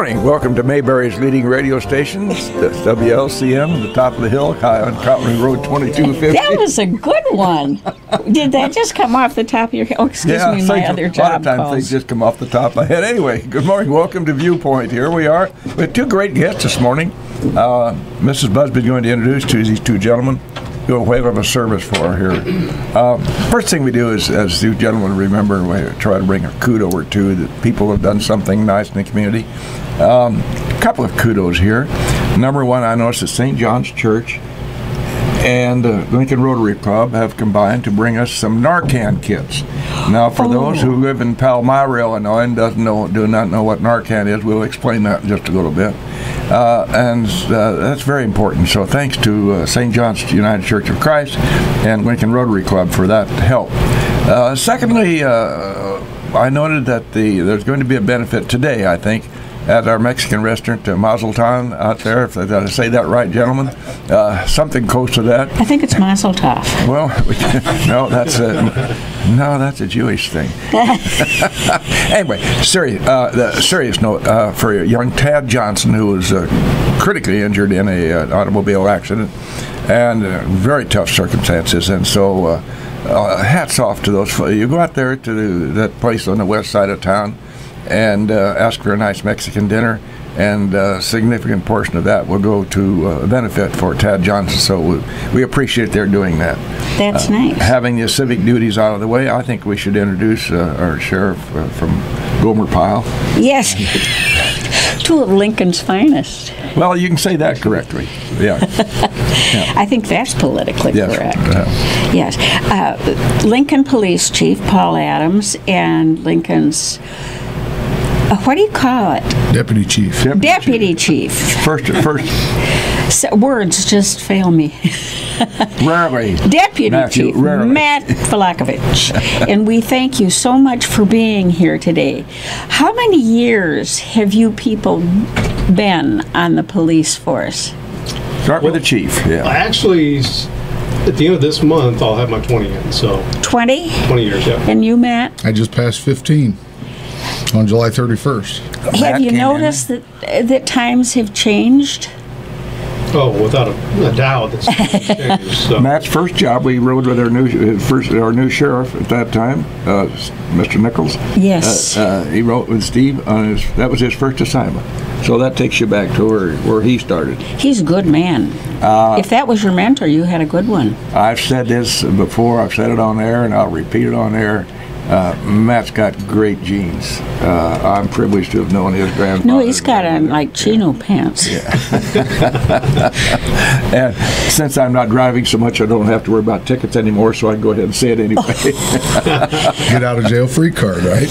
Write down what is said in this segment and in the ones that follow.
morning. Welcome to Mayberry's leading radio station. That's WLCN, the top of the hill, high on County Road 2250. That was a good one. Did that just come off the top of your head? Oh, excuse me, my other job a lot of times calls. things just come off the top of my head. Anyway, good morning. Welcome to Viewpoint. Here we are. We have two great guests this morning. Mrs. Busby is going to introduce to these two gentlemen. Do a whale of a service for her here. First thing we do is, as you gentlemen remember, we try to bring a kudo or two that people have done something nice in the community. A couple of kudos here. Number one, I noticed that St. John's Church and Lincoln Rotary Club have combined to bring us some Narcan kits. Now, for those who live in Palmyra, Illinois, and do not know what Narcan is, we'll explain that in just a little bit. That's very important. So thanks to St. John's United Church of Christ and Lincoln Rotary Club for that help. Secondly, I noted that there's going to be a benefit today, I think, at our Mexican restaurant, Mazel Tov, out there. If I say that right, gentlemen, something close to that. I think it's Mazel Tov. Well, that's a Jewish thing. Anyway, serious note for young Tad Johnson, who was critically injured in an automobile accident, and very tough circumstances. And so, hats off to those. You go out there to that place on the west side of town and ask for a nice Mexican dinner, and a significant portion of that will go to benefit for Tad Johnson. So we appreciate their doing that. That's nice. Having the civic duties out of the way, I think we should introduce our sheriff from Gomer Pyle. Yes. Two of Lincoln's finest. Well, you can say that correctly. Yeah. I think that's politically correct. Yes. Lincoln Police Chief Paul Adams and Lincoln's what do you call it? Deputy Chief. Deputy Chief. First. So, words just fail me. Rarely. Deputy Chief Matt Vlahovich. And we thank you so much for being here today. How many years have you people been on the police force? Start with the chief. Yeah. Actually, at the end of this month, I'll have my 20 in. So 20? 20 years, yeah. And you, Matt? I just passed 15 on July 31st. Have you noticed that times have changed? Oh, without a doubt, it's changed. So. Matt's first job, we rode with our new sheriff at that time, Mr. Nichols. Yes. He rode with Steve that was his first assignment. So that takes you back to where he started. He's a good man. If that was your mentor, you had a good one. I've said this before. I've said it on air, and I'll repeat it on air. Matt's got great genes. I'm privileged to have known his grandfather. No, he's got on like chino pants. Yeah. And since I'm not driving so much, I don't have to worry about tickets anymore, so I can go ahead and say it anyway. Get out of jail free card, right?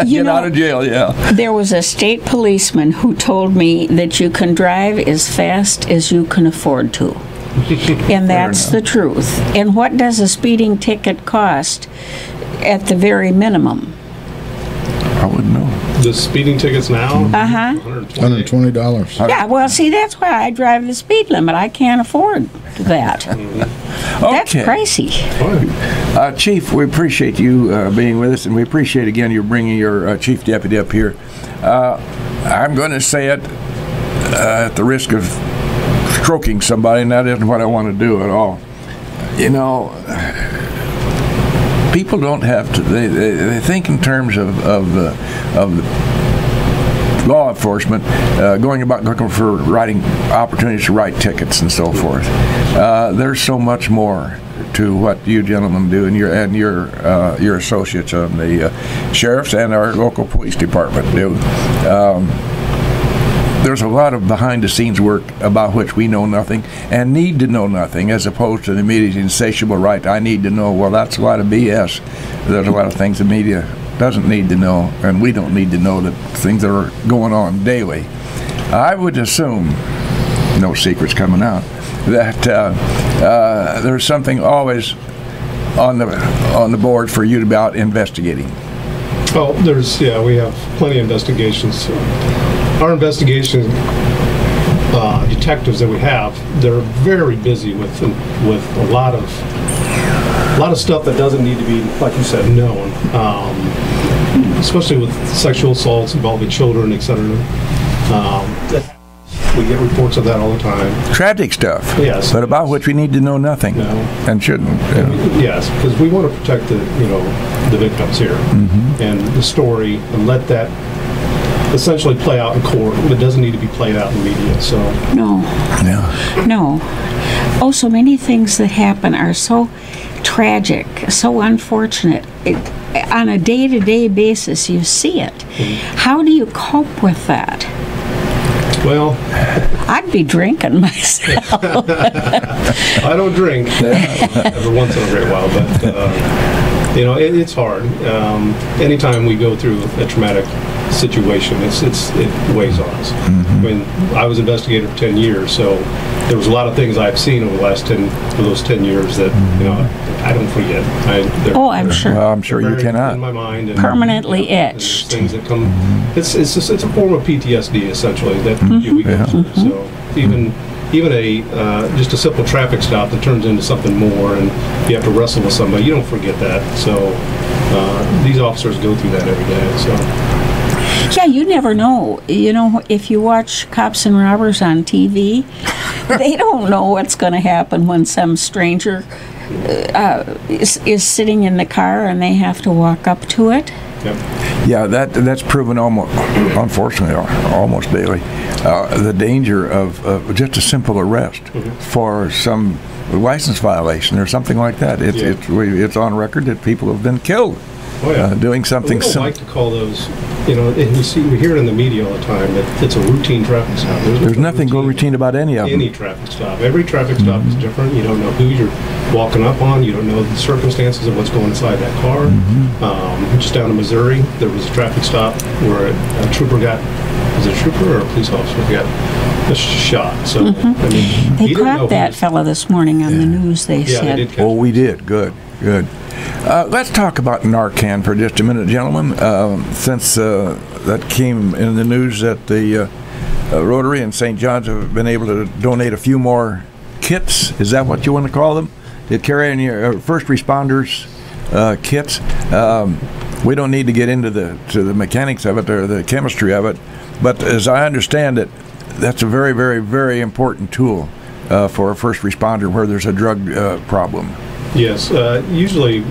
Get out of jail, yeah. There was a state policeman who told me that you can drive as fast as you can afford to. And that's the truth. And what does a speeding ticket cost at the very minimum? I wouldn't know. The speeding tickets now? $120. Yeah, well, see, that's why I drive the speed limit. I can't afford that. That's crazy. Chief, we appreciate you being with us, and we appreciate, again, you bringing your chief deputy up here. I'm going to say it at the risk of stroking somebody, and that isn't what I want to do at all. You know, people don't have to. They think in terms of law enforcement, going about looking for writing opportunities to write tickets and so forth. There's so much more to what you gentlemen do, and your associates on the sheriffs and our local police department do. There's a lot of behind-the-scenes work about which we know nothing and need to know nothing, as opposed to the media's insatiable right. I need to know. Well, that's a lot of BS. There's a lot of things the media doesn't need to know, and we don't need to know, that things that are going on daily. I would assume, no secrets coming out, that there's something always on the board for you to be out investigating. Oh, we have plenty of investigations. Our investigation detectives that we have, they're very busy with a lot of stuff that doesn't need to be, like you said, known, especially with sexual assaults involving children, etc. We get reports of that all the time. Tragic stuff. Yes. But about which we need to know nothing. No. And shouldn't. Yes, because we want to protect the victims here and the story, and let that essentially play out in court. It doesn't need to be played out in media. So No. Yeah. No. Oh, so many things that happen are so tragic, so unfortunate. On a day-to-day basis, you see it. How do you cope with that? well, I'd be drinking myself. I don't drink every once in a great while, but it's hard. Anytime we go through a traumatic situation, it weighs on us. I mean, I was investigator for 10 years, so there was a lot of things I've seen over the last 10 years that I don't forget. I'm sure. Well, I'm sure you buried cannot. in my mind, and, Permanently and etched. things that come. It's a form of PTSD essentially that we go through. So even just a simple traffic stop that turns into something more, and you have to wrestle with somebody, you don't forget that. So these officers go through that every day. So. Yeah, you never know. If you watch Cops and Robbers on TV, they don't know what's going to happen when some stranger is sitting in the car and they have to walk up to it. Yep. Yeah, that's proven almost, unfortunately, almost daily. The danger of just a simple arrest for some license violation or something like that. It's on record that people have been killed doing something similar. We don't similar. like to call those, and we hear it in the media all the time that it's a routine traffic stop. There's nothing routine about any of them. Any traffic stop. Every traffic stop is different. You don't know who you're walking up on. You don't know the circumstances of what's going inside that car. Just down in Missouri, there was a traffic stop where a trooper was it a trooper or a police officer got shot. So, I mean, They caught that fella this morning on the news, they said. They did catch We did. Good. Let's talk about Narcan for just a minute, gentlemen. Since that came in the news that the Rotary and St. John's have been able to donate a few more kits. Is that what you want to call them? To carry in your first responders kits. We don't need to get into the mechanics of it or the chemistry of it, but as I understand it, that's a very, very, very important tool for a first responder where there's a drug problem. Yes, usually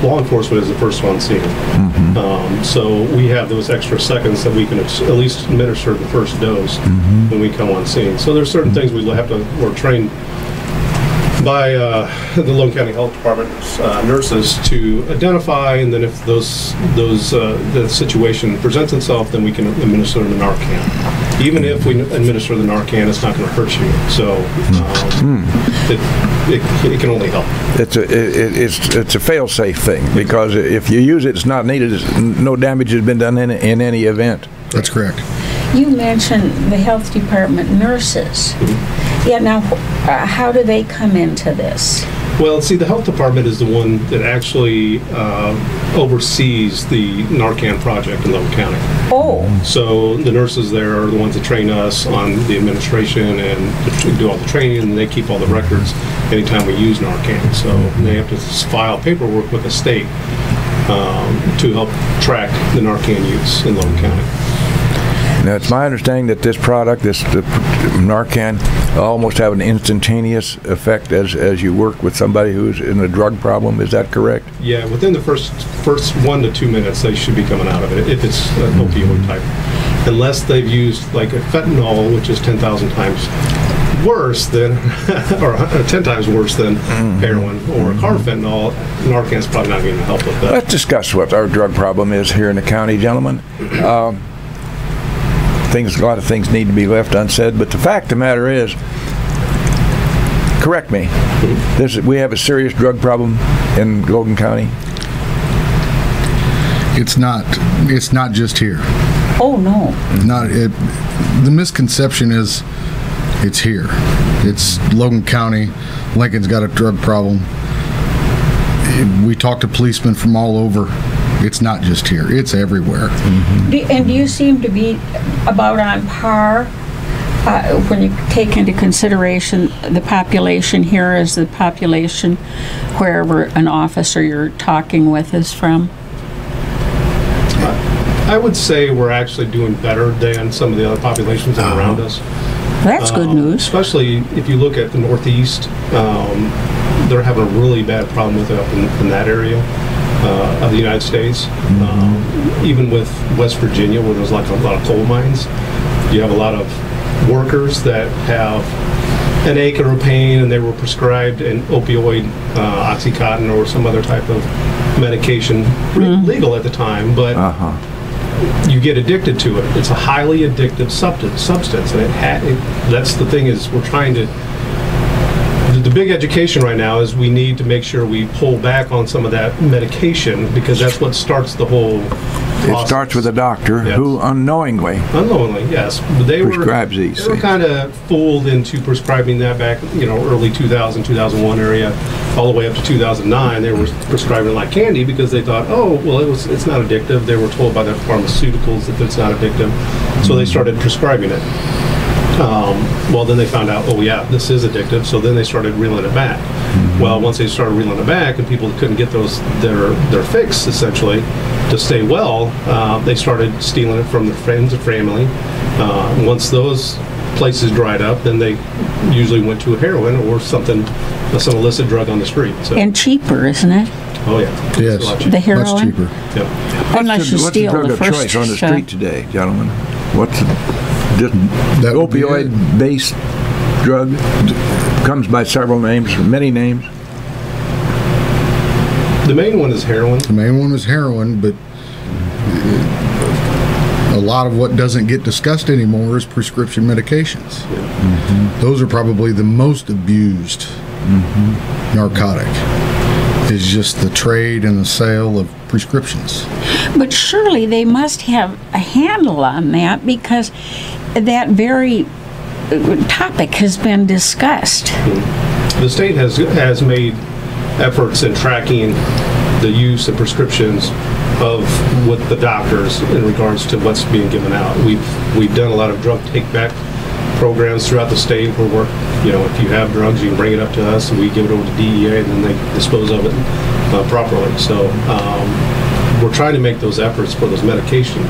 law enforcement is the first one seen. So we have those extra seconds that we can at least administer the first dose when we come on scene. So there's certain things we're trained by the Logan County Health Department nurses to identify, and then if the situation presents itself, then we can administer the Narcan. Even if we administer the Narcan, it's not going to hurt you. So it can only help. It's a fail-safe thing, because if you use it, it's not needed. No damage has been done in any event. That's correct. You mentioned the health department nurses. Yeah, now, how do they come into this? Well, see, the health department is the one that actually oversees the Narcan project in Logan County. Oh. So the nurses there are the ones that train us on the administration and do all the training, and they keep all the records anytime we use Narcan. So they have to file paperwork with the state to help track the Narcan use in Logan County. Now, it's my understanding that this product, the Narcan, almost have an instantaneous effect as you work with somebody who's in a drug problem. Is that correct? Yeah, within the first 1 to 2 minutes, they should be coming out of it if it's an opioid type. Unless they've used like a fentanyl, which is 10,000 times worse than, or 10 times worse than heroin, or carfentanil, Narcan's probably not going to help with that. Let's discuss what our drug problem is here in the county, gentlemen. A lot of things need to be left unsaid, but the fact of the matter is, correct me, we have a serious drug problem in Logan County. It's not just here. Oh, no. The misconception is it's here. It's Logan County. Lincoln's got a drug problem. We talk to policemen from all over. It's not just here. It's everywhere. And do you seem to be about on par when you take into consideration the population here as the population wherever an officer you're talking with is from? I would say we're actually doing better than some of the other populations that are around us. That's good news. Especially if you look at the Northeast, they're having a really bad problem with it up in that area of the United States. Even with West Virginia, where there's like a lot of coal mines, you have a lot of workers that have an ache or a pain, and they were prescribed an opioid, Oxycontin, or some other type of medication, legal at the time, but you get addicted to it. It's a highly addictive substance, and that's the thing, is we're trying to. The big education right now is we need to make sure we pull back on some of that medication, because that's what starts the whole process. It starts with a doctor who unknowingly, yes, but they prescribes these. They were kind of fooled into prescribing that back, early 2000, 2001 area, all the way up to 2009. They were prescribing it like candy because they thought, oh, well, it's not addictive. They were told by the pharmaceuticals that it's not addictive, so they started prescribing it. Well, then they found out, oh yeah, this is addictive, so then they started reeling it back. Well, once they started reeling it back and people couldn't get their fix, essentially, to stay well, they started stealing it from their friends and family. Once those places dried up, then they usually went to a heroin or some illicit drug on the street. So. And cheaper, isn't it? Oh yeah. Yes. The heroin? Much cheaper. Yeah. Unless you steal what's the drug the of first choice on the street today, gentlemen? What's just That would be opioid-based drug? Comes by several names, many names. The main one is heroin. The main one is heroin, but a lot of what doesn't get discussed anymore is prescription medications. Those are probably the most abused narcotic. Is just the trade and the sale of prescriptions. But surely they must have a handle on that, because that very topic has been discussed. The state has made efforts in tracking the use of prescriptions with the doctors in regards to what's being given out. We've done a lot of drug take-back programs throughout the state where if you have drugs, you can bring it up to us and we give it over to DEA, and then they dispose of it properly. So we're trying to make those efforts for those medications,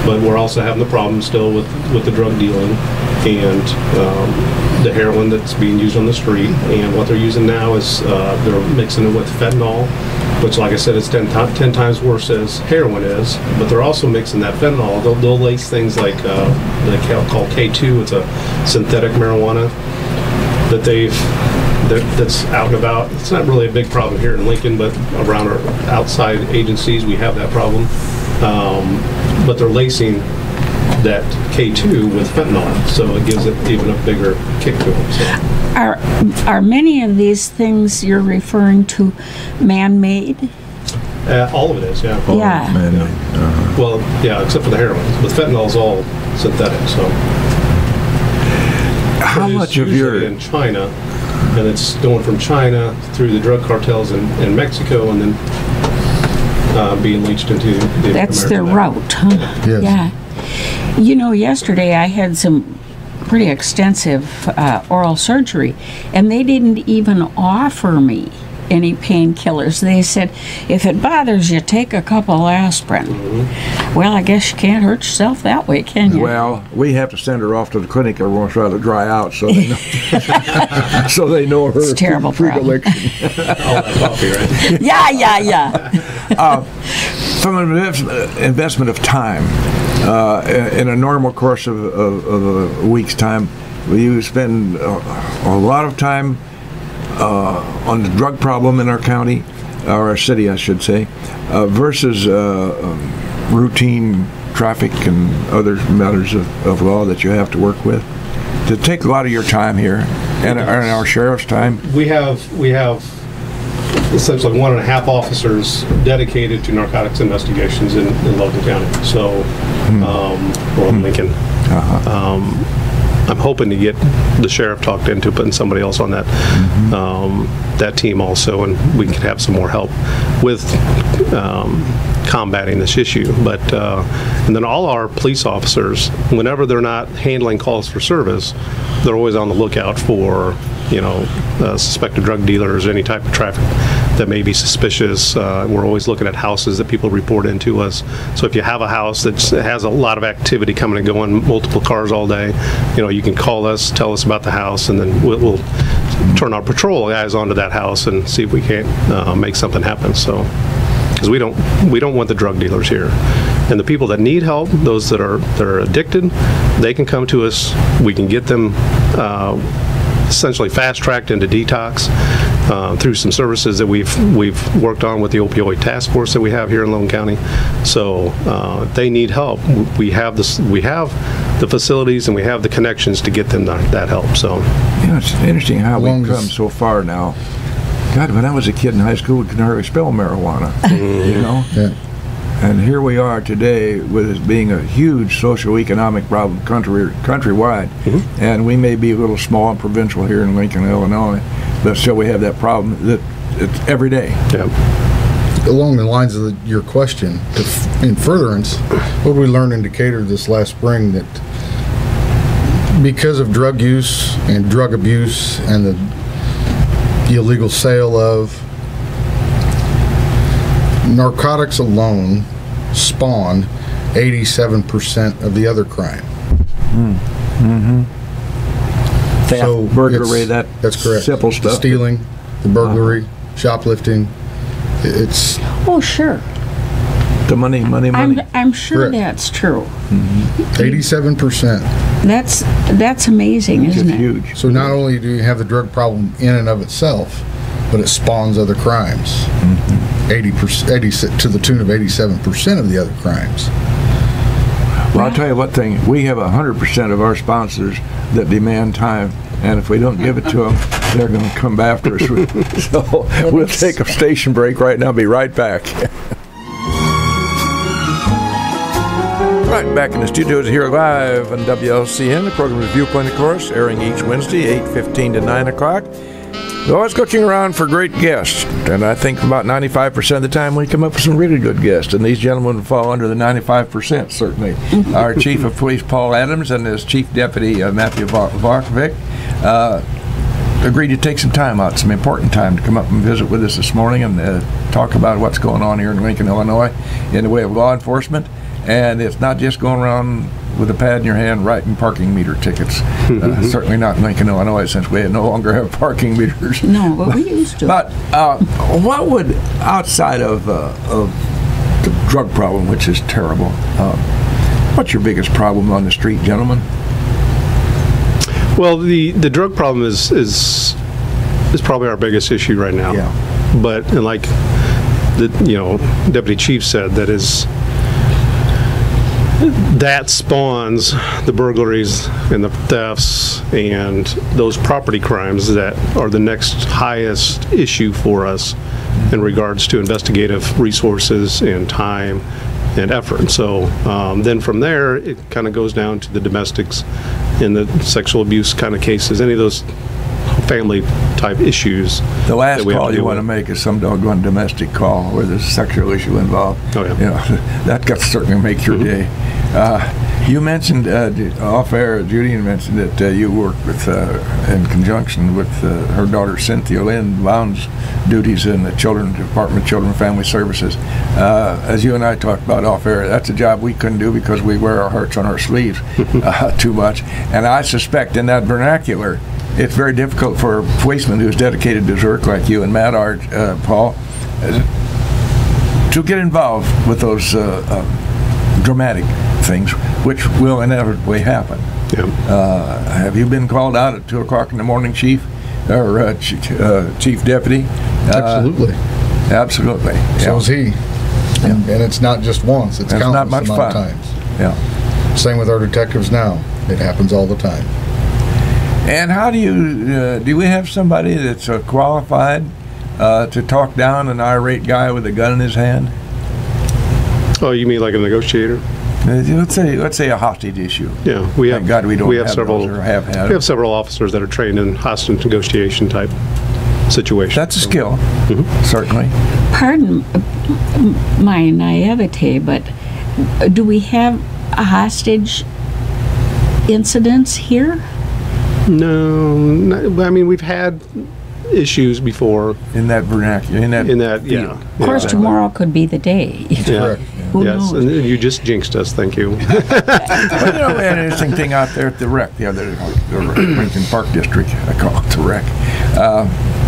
but we're also having the problem still with the drug dealing and the heroin that's being used on the street. And what they're using now is they're mixing it with fentanyl, which, like I said, is 10 times worse as heroin is. But they're also mixing that fentanyl. They'll lace things like they call K2. It's a synthetic marijuana that's out and about. It's not really a big problem here in Lincoln, but around our outside agencies, we have that problem. But they're lacing that K2 with fentanyl, so it gives it even a bigger kick to them. So. Are many of these things you're referring to man-made? All of it is, yeah. Yeah. Man-made. Well, yeah, except for the heroin. But fentanyl is all synthetic, so. How much of your in China, and it's going from China through the drug cartels in Mexico, and then being leached into the That's their American route, huh? Yes. Yeah. Yesterday I had some pretty extensive oral surgery, and they didn't even offer me any painkillers. They said, if it bothers you, take a couple aspirin. Well, I guess you can't hurt yourself that way, can you? Well, we have to send her off to the clinic every once in a while to dry out, so they know, so they know her. It's a terrible problem. predilection. All that coffee, right? Yeah. From an investment of time, in a normal course of a week's time, you spend a lot of time on the drug problem in our county, or our city, I should say, versus routine traffic and other matters of law that you have to work with. To take a lot of your time here, and our sheriff's time. We have essentially 1.5 officers dedicated to narcotics investigations in Logan County. So, or in Lincoln. I'm hoping to get the sheriff talked into putting somebody else on that that team also, and we could have some more help with combating this issue. But and then all our police officers, whenever they're not handling calls for service, they're always on the lookout for suspected drug dealers, any type of traffic that may be suspicious. We're always looking at houses that people report into us. So if you have a house that has a lot of activity coming and going, multiple cars all day, you can call us, tell us about the house, and then we'll turn our patrol guys onto that house and see if we can't make something happen. So, because we don't want the drug dealers here, and the people that need help, those that are addicted, they can come to us. We can get them essentially fast-tracked into detox through some services that we've worked on with the opioid task force that we have here in Logan County. So they need help. We have the facilities and we have the connections to get them that help. So it's interesting how we've come so far now. God, when I was a kid in high school, we couldn't hardly spell marijuana. Yeah. And here we are today with it being a huge socioeconomic problem countrywide. And we may be a little small and provincial here in Lincoln, Illinois, but still we have that problem that it's every day. Yeah. Along the lines of your question, in furtherance, what we learned in Decatur this last spring, that because of drug use and drug abuse and the illegal sale of narcotics alone spawn 87% of the other crime. Theft, So burglary, that's correct. simple stuff. The stealing, the burglary, shoplifting. It's Oh, sure. The money. I'm sure Correct. that's true. 87%. That's amazing, It's isn't it? huge. So not only do you have the drug problem in and of itself, but it spawns other crimes. 80% to the tune of 87% of the other crimes. Well, I'll tell you what thing. We have 100% of our sponsors that demand time, and if we don't give it to them, they're going to come after us. So we'll take a station break right now. Be right back. Right back in the studios here live on WLCN. The program is Viewpoint, of course, airing each Wednesday, 8:15 to 9 o'clock. We're always looking around for great guests, and I think about 95% of the time we come up with some really good guests, and these gentlemen fall under the 95%, certainly. Our Chief of Police, Paul Adams, and his Chief Deputy, Matthew Vlahovich, agreed to take some time out, some important time, to come up and visit with us this morning and talk about what's going on here in Lincoln, Illinois, in the way of law enforcement. And it's not just going around with a pad in your hand writing parking meter tickets. Certainly not in Lincoln, Illinois, since we no longer have parking meters. No, but we used to. But what would, outside of the drug problem, which is terrible, what's your biggest problem on the street, gentlemen? Well, the drug problem is probably our biggest issue right now. Yeah. But and like the Deputy Chief said, that spawns the burglaries and the thefts and those property crimes that are the next highest issue for us in regards to investigative resources and time and effort. So then from there, it kind of goes down to the domestics and the sexual abuse kind of cases, any of those family type issues. The last that we have call to you deal want to with. make is some doggone domestic call where there's a sexual issue involved. Oh, yeah. That could certainly make your day. You mentioned off-air, Judy mentioned that you work with, in conjunction with her daughter Cynthia Lynn Lowndes' duties in the Department of Children and Family Services. As you and I talked about off-air, that's a job we couldn't do because we wear our hearts on our sleeves too much. And I suspect in that vernacular, it's very difficult for a policeman who's dedicated to his work like you and Matt are, Paul, to get involved with those dramatic things, which will inevitably happen. Yeah. Have you been called out at 2 o'clock in the morning, Chief, or Chief Deputy? Absolutely. Absolutely. So is he. And it's not just once, it's countless not much amount fun. of times. Yeah. Same with our detectives now. It happens all the time. And how do we have somebody that's qualified to talk down an irate guy with a gun in his hand? Oh, you mean like a negotiator? Let's say a hostage issue. Yeah, we have. Thank God we don't have several. those or have had. We have several officers that are trained in hostage negotiation type situations. That's a skill, certainly. Pardon my naivete, but do we have a hostage incidents here? No, I mean we've had issues before. In that vernacular, in that Yeah. Of course, tomorrow could be the day. Yeah. Who Yes, knows? and you just jinxed us. Thank you. Well, you know, we had an interesting thing out there at the wreck, the Lincoln Park District, I call it the wreck,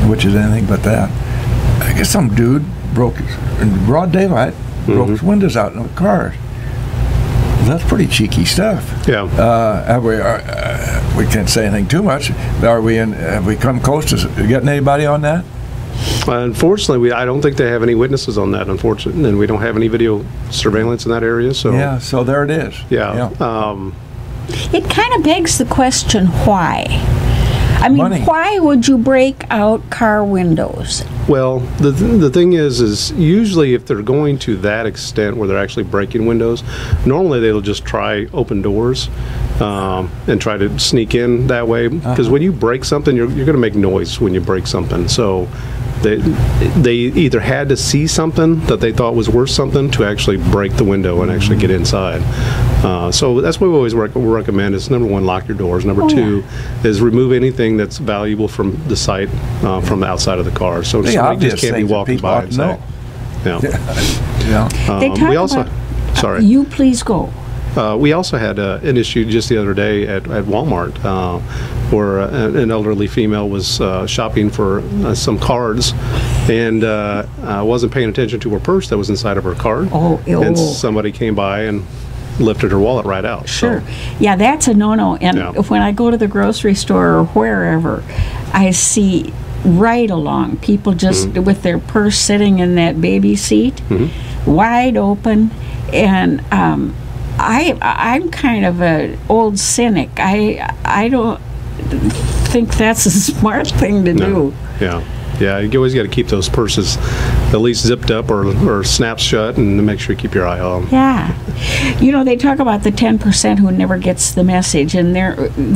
which is anything but that. I guess some dude broke, in broad daylight, broke his windows out in the cars. That's pretty cheeky stuff. Yeah. We can't say anything too much. Have we come close to getting anybody on that? Unfortunately, I don't think they have any witnesses on that, unfortunately, and we don't have any video surveillance in that area. So Yeah, so there it is. yeah. It kind of begs the question, why? I mean, Money. why would you break out car windows? Well, the thing is usually if they're going to that extent where they're actually breaking windows, normally they'll just try open doors and try to sneak in that way. Because when you break something, you're going to make noise when you break something. So they either had to see something that they thought was worth something to actually break the window and actually get inside. So that's what we always recommend is, number one, lock your doors. Number two is remove anything that's valuable from the site, from the outside of the car. So The somebody obvious just can't be things that walking people by ought and to say, know. yeah. Yeah. They talk We also, about, sorry. You please go. We also had an issue just the other day at Walmart where an elderly female was shopping for some cards and wasn't paying attention to her purse that was inside of her card. And somebody came by and lifted her wallet right out. Sure. So, Yeah, that's a no-no. And Yeah. when I go to the grocery store or wherever, I see right along people just with their purse sitting in that baby seat, wide open. And I'm kind of an old cynic. I don't think that's a smart thing to do. yeah. Yeah, you always got to keep those purses at least zipped up or snapped shut and make sure you keep your eye on them. Yeah. You know, they talk about the 10% who never gets the message, and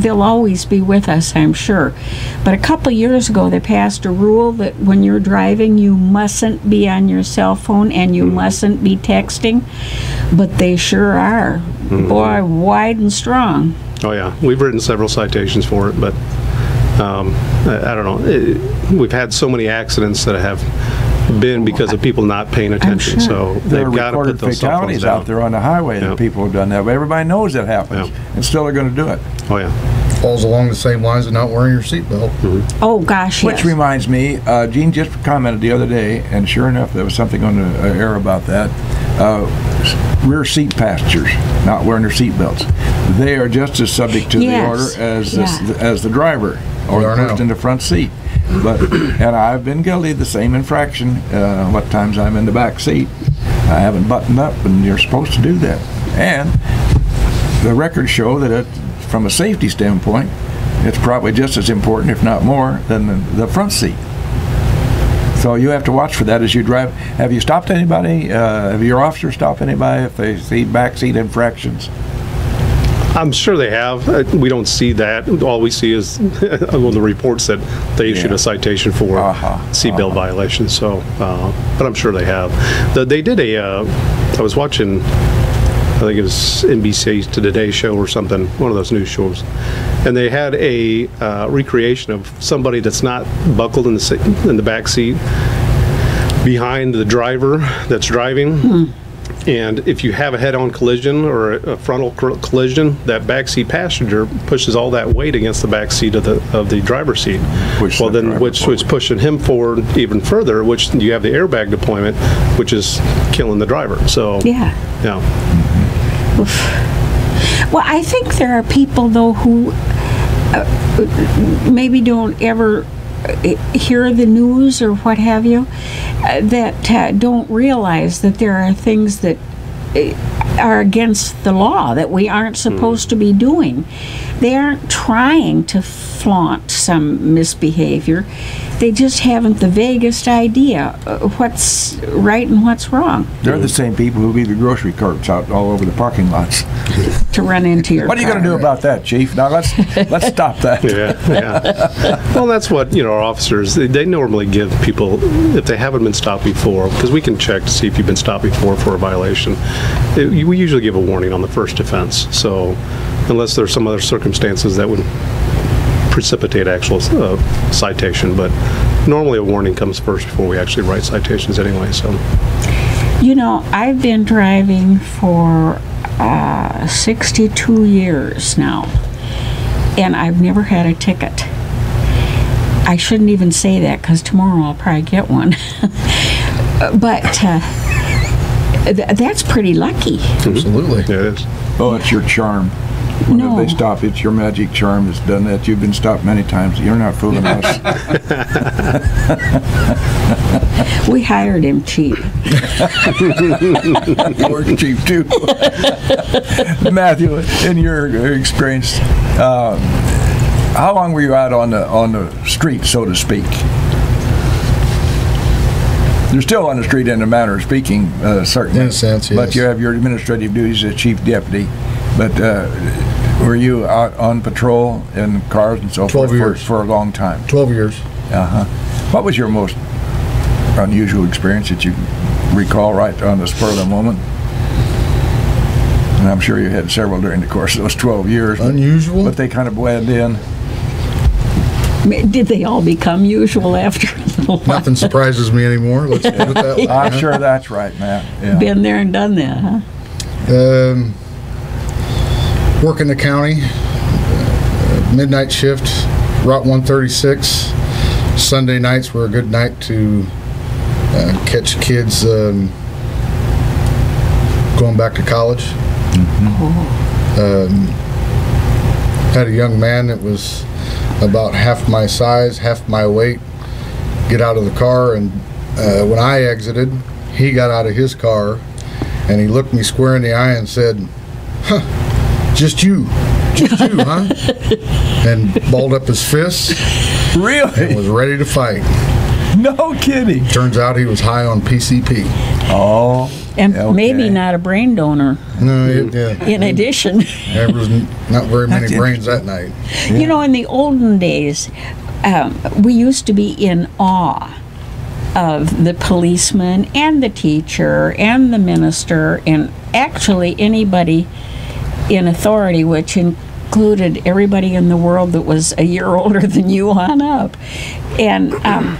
they'll always be with us, I'm sure. But a couple years ago, they passed a rule that when you're driving, you mustn't be on your cell phone and you mustn't be texting. But they sure are. Boy, wide and strong. Oh, yeah. We've written several citations for it, but I don't know. We've had so many accidents that have been because of people not paying attention. sure. So There they've are got to recorded put those cell phones fatalities down. out there on the highway Yeah. that people have done that. But everybody knows that happens, Yeah. and still they're going to do it. Oh, yeah. Falls along the same lines of not wearing your seatbelt. Oh, gosh, Which yes. reminds me, Gene just commented the other day, and sure enough, there was something on the air about that. Rear seat passengers not wearing their seat belts. They are just as subject to the Yes. order as Yeah. as the driver or They the are person now. in the front seat. But and I've been guilty of the same infraction. What times I'm in the back seat, I haven't buttoned up, and you're supposed to do that. And the records show that from a safety standpoint, it's probably just as important, if not more, than the front seat. So you have to watch for that as you drive. Have you stopped anybody? Have your officers stopped anybody if they see backseat infractions? I'm sure they have. We don't see that. All we see is on the reports that they issued Yeah. a citation for seatbelt violations. So, but I'm sure they have. They did I was watching, I think it was NBC Today show or something, one of those news shows, and they had a recreation of somebody that's not buckled in the back seat behind the driver that's driving. And if you have a head-on collision or a frontal collision, that backseat passenger pushes all that weight against the back seat of the driver's seat. Push Well, the then driver which forward. is pushing him forward even further, which you have the airbag deployment, which is killing the driver. So Yeah. yeah. Well, I think there are people, though, who maybe don't ever hear the news or what have you, that don't realize that there are things that are against the law that we aren't supposed to be doing. They aren't trying to flaunt some misbehavior. They just haven't the vaguest idea what's right and what's wrong They're the same people who leave the grocery carts out all over the parking lots. to run into your What are you going to do about that, Chief? Now let's stop that. Yeah. Well, that's what, our officers, they normally give people, if they haven't been stopped before, because we can check to see if you've been stopped before for a violation, we usually give a warning on the first offense. So unless there's some other circumstances that would precipitate actual citation, but normally a warning comes first before we actually write citations anyway. So, You know, I've been driving for 62 years now, and I've never had a ticket. I shouldn't even say that because tomorrow I'll probably get one. But that's pretty lucky. Absolutely. yeah, it is. Oh, it's your charm. No. Whenever they stop, it's your magic charm that's done that. You've been stopped many times. You're not fooling us. We hired him cheap. You're cheap too. Matthew, in your experience, how long were you out on the street, so to speak? You're still on the street in a manner of speaking, certainly. In a sense, yes. But you have your administrative duties as chief deputy. But were you out on patrol in cars and so 12 forth years. for a long time? 12 years. Uh-huh. What was your most unusual experience that you recall right on the spur of the moment? And I'm sure you had several during the course of those 12 years. Unusual? But they kind of blend in. Did they all become usual after a little while? Nothing surprises me anymore. Let's put it that way. I'm sure that's right, Matt. Yeah. Been there and done that, huh? Work in the county, midnight shift, Route 136. Sunday nights were a good night to catch kids going back to college. Had a young man that was about half my size, half my weight, get out of the car, and when I exited, he got out of his car and he looked me square in the eye and said, "Huh, just you, huh?" And balled up his fists and Really? was ready to fight. No kidding. Turns out he was high on PCP. Oh. And Okay. maybe not a brain donor No, in addition. there was not very many That's brains that night. You know, in the olden days, we used to be in awe of the policeman and the teacher and the minister and actually anybody in authority, which included everybody in the world that was a year older than you on up. And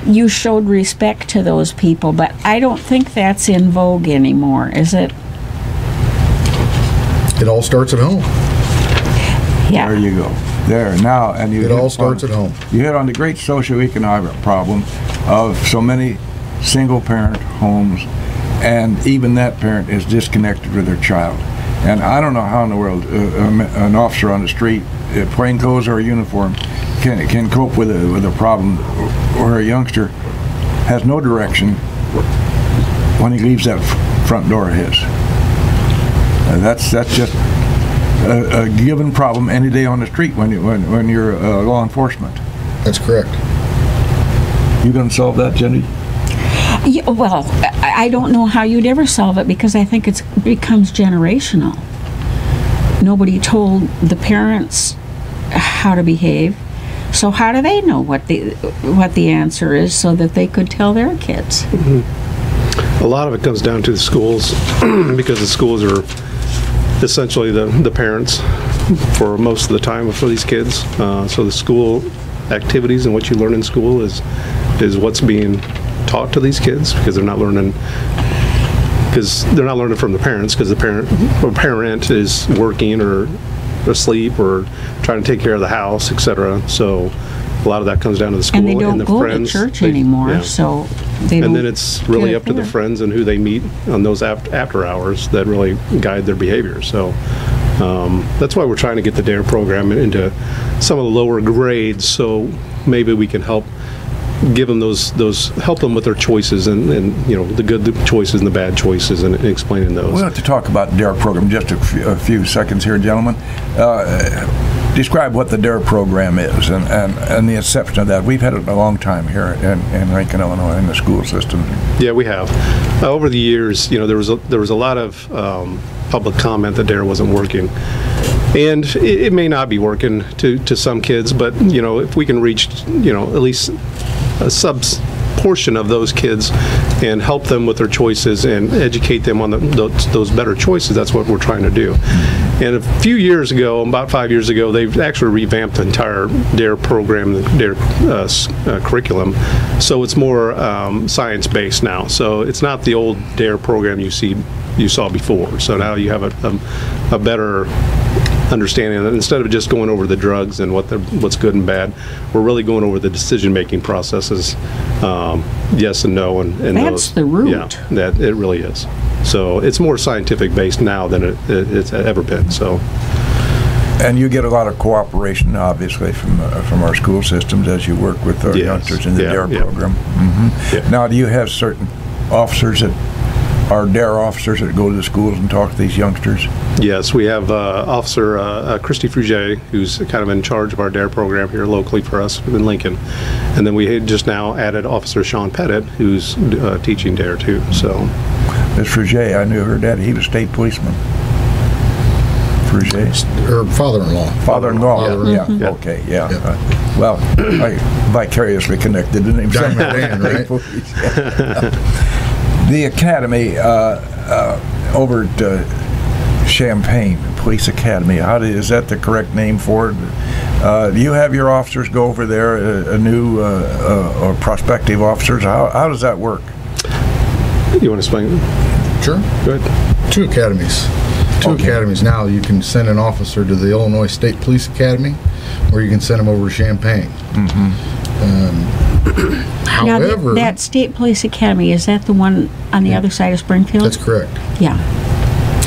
you showed respect to those people, but I don't think that's in vogue anymore, is it? It all starts at home. Yeah. There you go. There, now, and you It hit all on- starts at home. You hit on the great socioeconomic problem of so many single-parent homes, and even that parent is disconnected with their child. And I don't know how in the world an officer on the street, plain clothes or a uniform, can cope with a problem where a youngster has no direction when he leaves that front door of his. That's just a given problem any day on the street when you're law enforcement. That's correct. You gonna solve that, Jenny? Yeah, well, I don't know how you'd ever solve it because I think it becomes generational. Nobody told the parents how to behave, so how do they know what the answer is so that they could tell their kids? A lot of it comes down to the schools because the schools are essentially the parents for most of the time for these kids. So the school activities and what you learn in school is what's being taught to these kids because they're not learning from the parents because the parent is working or asleep or trying to take care of the house, etc. So a lot of that comes down to the school And they don't the go friends. to church anymore, Yeah. so they don't. And then it's really get up to the there. friends and who they meet on those after hours that really guide their behavior. So that's why we're trying to get the DARE program into some of the lower grades, so maybe we can help give them help them with their choices and you know the good choices and the bad choices and explaining those. We'll have to talk about the DARE program just a few seconds here, gentlemen. Describe what the DARE program is and the inception of that. We've had it a long time here in Rankin, Illinois, in the school system. Yeah, we have. Over the years, you know, there was a lot of public comment that DARE wasn't working. And it may not be working to some kids, but, you know, if we can reach, you know, at least a portion of those kids and help them with their choices and educate them on those better choices. That's what we're trying to do. And a few years ago, about 5 years ago, they've actually revamped the entire DARE program, the DARE curriculum. So it's more science-based now. So it's not the old DARE program you saw before. So now you have a better understanding that instead of just going over the drugs and what's good and bad, we're really going over the decision-making processes, yes and no, and that's the root. Yeah, that it really is. So it's more scientific-based now than it's ever been. So. And you get a lot of cooperation, obviously, from our school systems as you work with our youngsters in the DARE program. Mm-hmm. Yeah. Now, do you have certain officers that are DARE officers that go to the schools and talk to these youngsters? Yes, we have Officer Christy Fruget, who's kind of in charge of our DARE program here locally for us in Lincoln. And then we had just now added Officer Sean Pettit, who's teaching DARE too. So, Ms. Fruget, I knew her dad. He was state policeman. Fruget? Her father-in-law. Father-in-law, yeah. Mm-hmm. Okay, yeah. Yeah. Well, I vicariously connected the name. Diamond Dan, right? The academy over at Champaign Police Academy, is that the correct name for it? Do you have your officers go over there, new or prospective officers? How does that work? You want to explain? Sure. Go ahead. Two academies. Two academies now. You can send an officer to the Illinois State Police Academy, or you can send them over to Champaign. However, now that State Police Academy, is that the one on the other side of Springfield? That's correct. Yeah.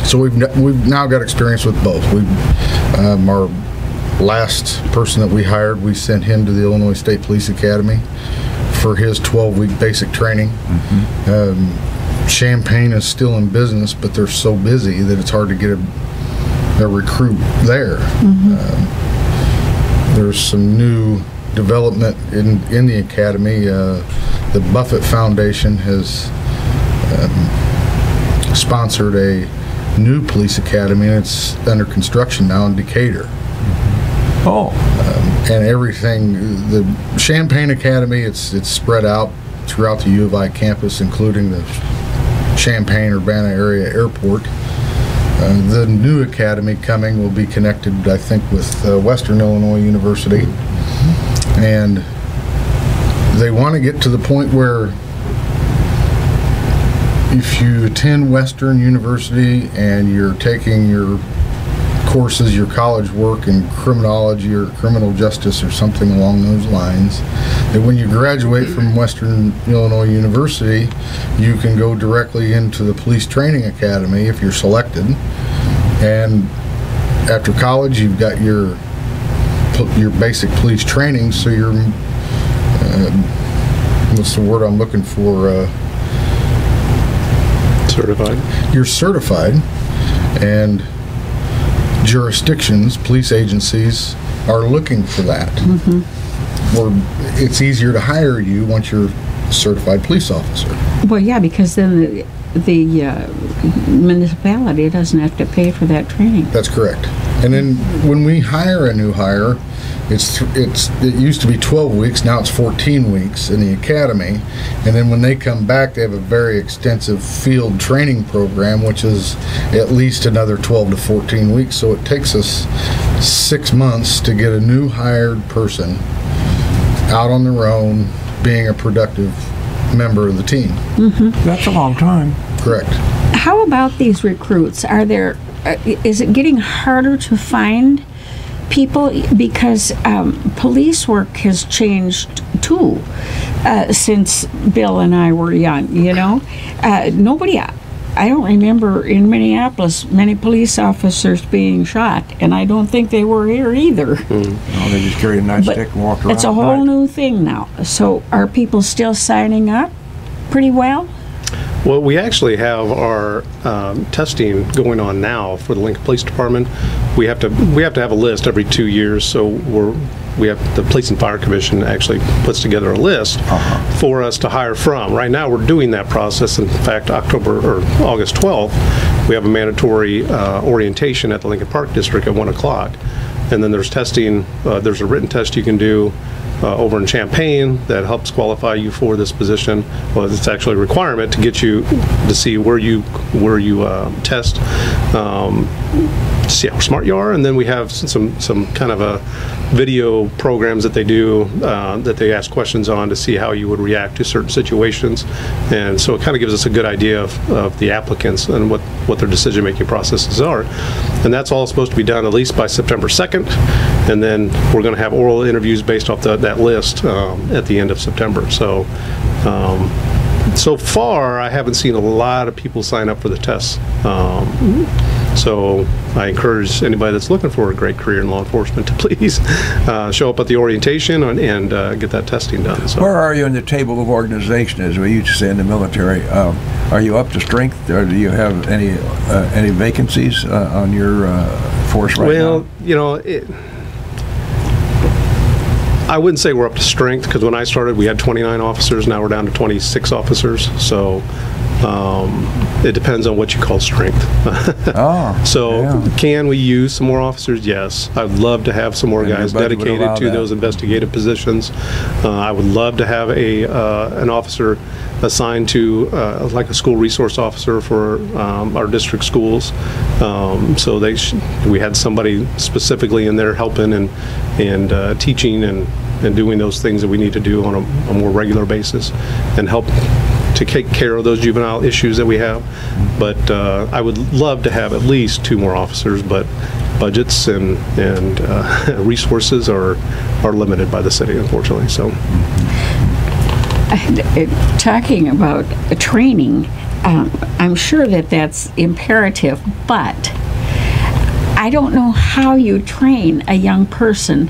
So we've now got experience with both. Our last person that we hired, we sent him to the Illinois State Police Academy for his 12-week basic training. Champaign is still in business, but they're so busy that it's hard to get a recruit there. There's some new development in the academy. The Buffett Foundation has sponsored a new police academy, and it's under construction now in Decatur. And everything, the Champaign Academy, it's spread out throughout the U of I campus, including the Champaign-Urbana area airport. The new academy coming will be connected, I think, with Western Illinois University. And they want to get to the point where if you attend Western University and you're taking your courses, your college work in criminology or criminal justice or something along those lines, that when you graduate from Western Illinois University, you can go directly into the police training academy if you're selected. And after college, you've got your basic police training, so you're what's the word I'm looking for? Certified. You're certified, and jurisdictions, police agencies, are looking for that. Or it's easier to hire you once you're a certified police officer. Well, yeah, because then the municipality doesn't have to pay for that training. That's correct. And then when we hire a new hire, it used to be 12 weeks, now it's 14 weeks in the academy. And then when they come back, they have a very extensive field training program, which is at least another 12 to 14 weeks. So it takes us 6 months to get a new hired person out on their own, being a productive member of the team. That's a long time. Correct. How about these recruits? Is it getting harder to find people? Because police work has changed too since Bill and I were young, I don't remember in Minneapolis many police officers being shot, and I don't think they were here either. No, they just carry a nightstick and walk around. It's a whole new thing now. So are people still signing up pretty well? Well, we actually have our testing going on now for the Lincoln Police Department. We have to have a list every 2 years, so we have the Police and Fire Commission actually puts together a list for us to hire from. Right now, we're doing that process. In fact, August 12th, we have a mandatory orientation at the Lincoln Park District at 1 o'clock. And then there's testing. There's a written test you can do, over in Champaign that helps qualify you for this position. Well, it's actually a requirement to get you to see where you test, see how smart you are, and then we have some kind of a video programs that they do that they ask questions on to see how you would react to certain situations, and so it kind of gives us a good idea of the applicants and what their decision-making processes are. And that's all supposed to be done at least by September 2nd, and then we're going to have oral interviews based off that list at the end of September. So so far I haven't seen a lot of people sign up for the tests. So I encourage anybody that's looking for a great career in law enforcement to please show up at the orientation and get that testing done. So. Where are you in the table of organization, as we used to say in the military? Are you up to strength, or do you have any vacancies on your force right now? Well, you know, I wouldn't say we're up to strength, because when I started we had 29 officers. Now we're down to 26 officers. So it depends on what you call strength. Can we use some more officers? Yes. I'd love to have some more guys dedicated to those investigative positions. I would love to have an officer assigned to like a school resource officer for our district schools. So we had somebody specifically in there helping and teaching and doing those things that we need to do on a more regular basis and help to take care of those juvenile issues that we have. But I would love to have at least 2 more officers, but budgets and resources are limited by the city, unfortunately. So, talking about training, I'm sure that's imperative, but I don't know how you train a young person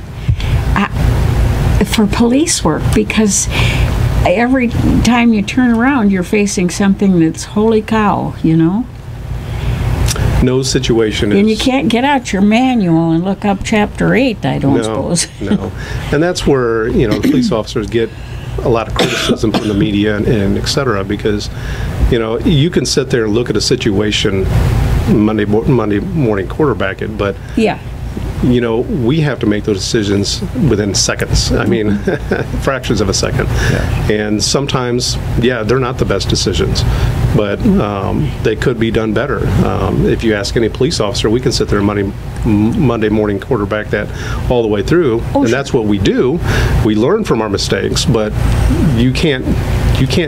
for police work, because every time you turn around, you're facing something that's holy cow, you know? No situation is... And you can't get out your manual and look up Chapter 8, I don't suppose. No. And that's where, you know, police officers get a lot of criticism from the media and et cetera, because, you know, you can sit there and look at a situation, Monday morning quarterback it, but... Yeah. You know, we have to make those decisions within seconds. I mean, fractions of a second. Yeah. And sometimes, they're not the best decisions, but they could be done better. If you ask any police officer, we can sit there Monday morning quarterback that all the way through, and that's what we do. We learn from our mistakes, but you can't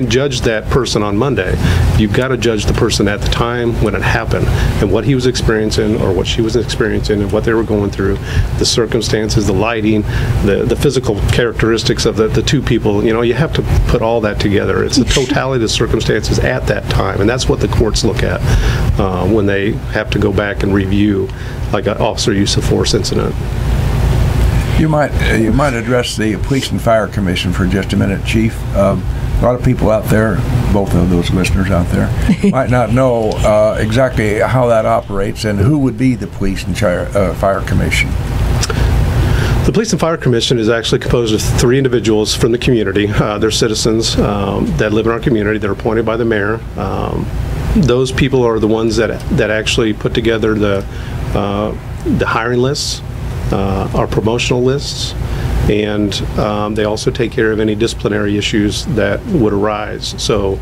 judge that person on Monday. You've got to judge the person at the time when it happened and what he was experiencing or what she was experiencing and what they were going through, the circumstances, the lighting, the physical characteristics of the two people. You know, you have to put all that together. It's the totality of the circumstances at that time, and that's what the courts look at when they have to go back and review like an officer use of force incident. You might address the Police and Fire Commission for just a minute, Chief. A lot of people out there, both of those listeners out there, might not know exactly how that operates and who would be the Police and Fire Commission. The Police and Fire Commission is actually composed of 3 individuals from the community. They're citizens that live in our community. They're appointed by the mayor. Those people are the ones that actually put together the hiring lists, our promotional lists, and they also take care of any disciplinary issues that would arise. So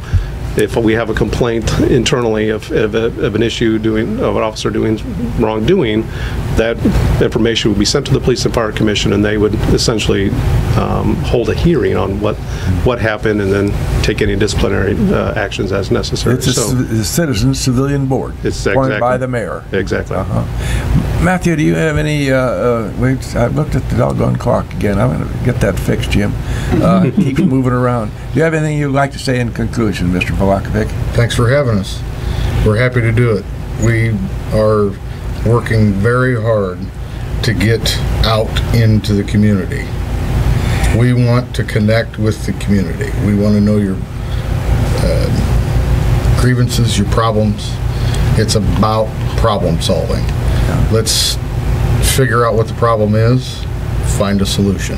if we have a complaint internally of an issue of an officer doing wrongdoing, that information would be sent to the Police and Fire Commission, and they would essentially hold a hearing on what happened and then take any disciplinary actions as necessary. It's a citizen civilian board. It's appointed by the mayor. Exactly. Matthew, do you have any, I looked at the doggone clock again. I'm going to get that fixed, Jim. Keep moving around. Do you have anything you'd like to say in conclusion, Mr. Vlahovich? Thanks for having us. We're happy to do it. We are working very hard to get out into the community. We want to connect with the community. We want to know your grievances, your problems. It's about problem solving. Let's figure out what the problem is, find a solution.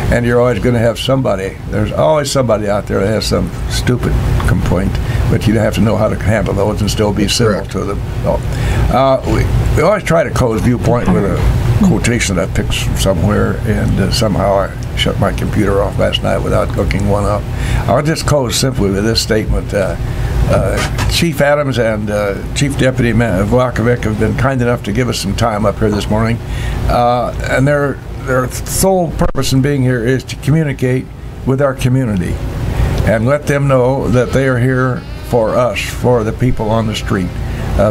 And you're always going to have somebody. There's always somebody out there that has some stupid complaint, but you have to know how to handle those and still be civil to them. So, we always try to close Viewpoint with a quotation that I picked somewhere, and somehow I shut my computer off last night without looking one up. I'll just close simply with this statement. Chief Adams and Chief Deputy Vlahovich have been kind enough to give us some time up here this morning, and their sole purpose in being here is to communicate with our community and let them know that they are here for us, for the people on the street.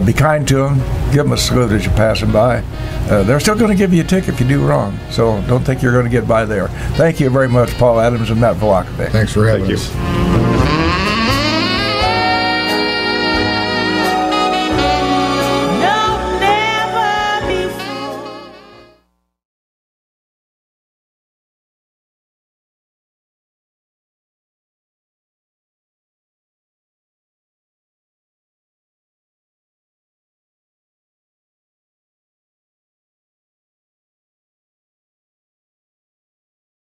Be kind to them. Give them a salute as you're passing by. They're still going to give you a ticket if you do wrong, so don't think you're going to get by there. Thank you very much, Paul Adams and Matt Vlahovich. Thanks for having Thank us. you.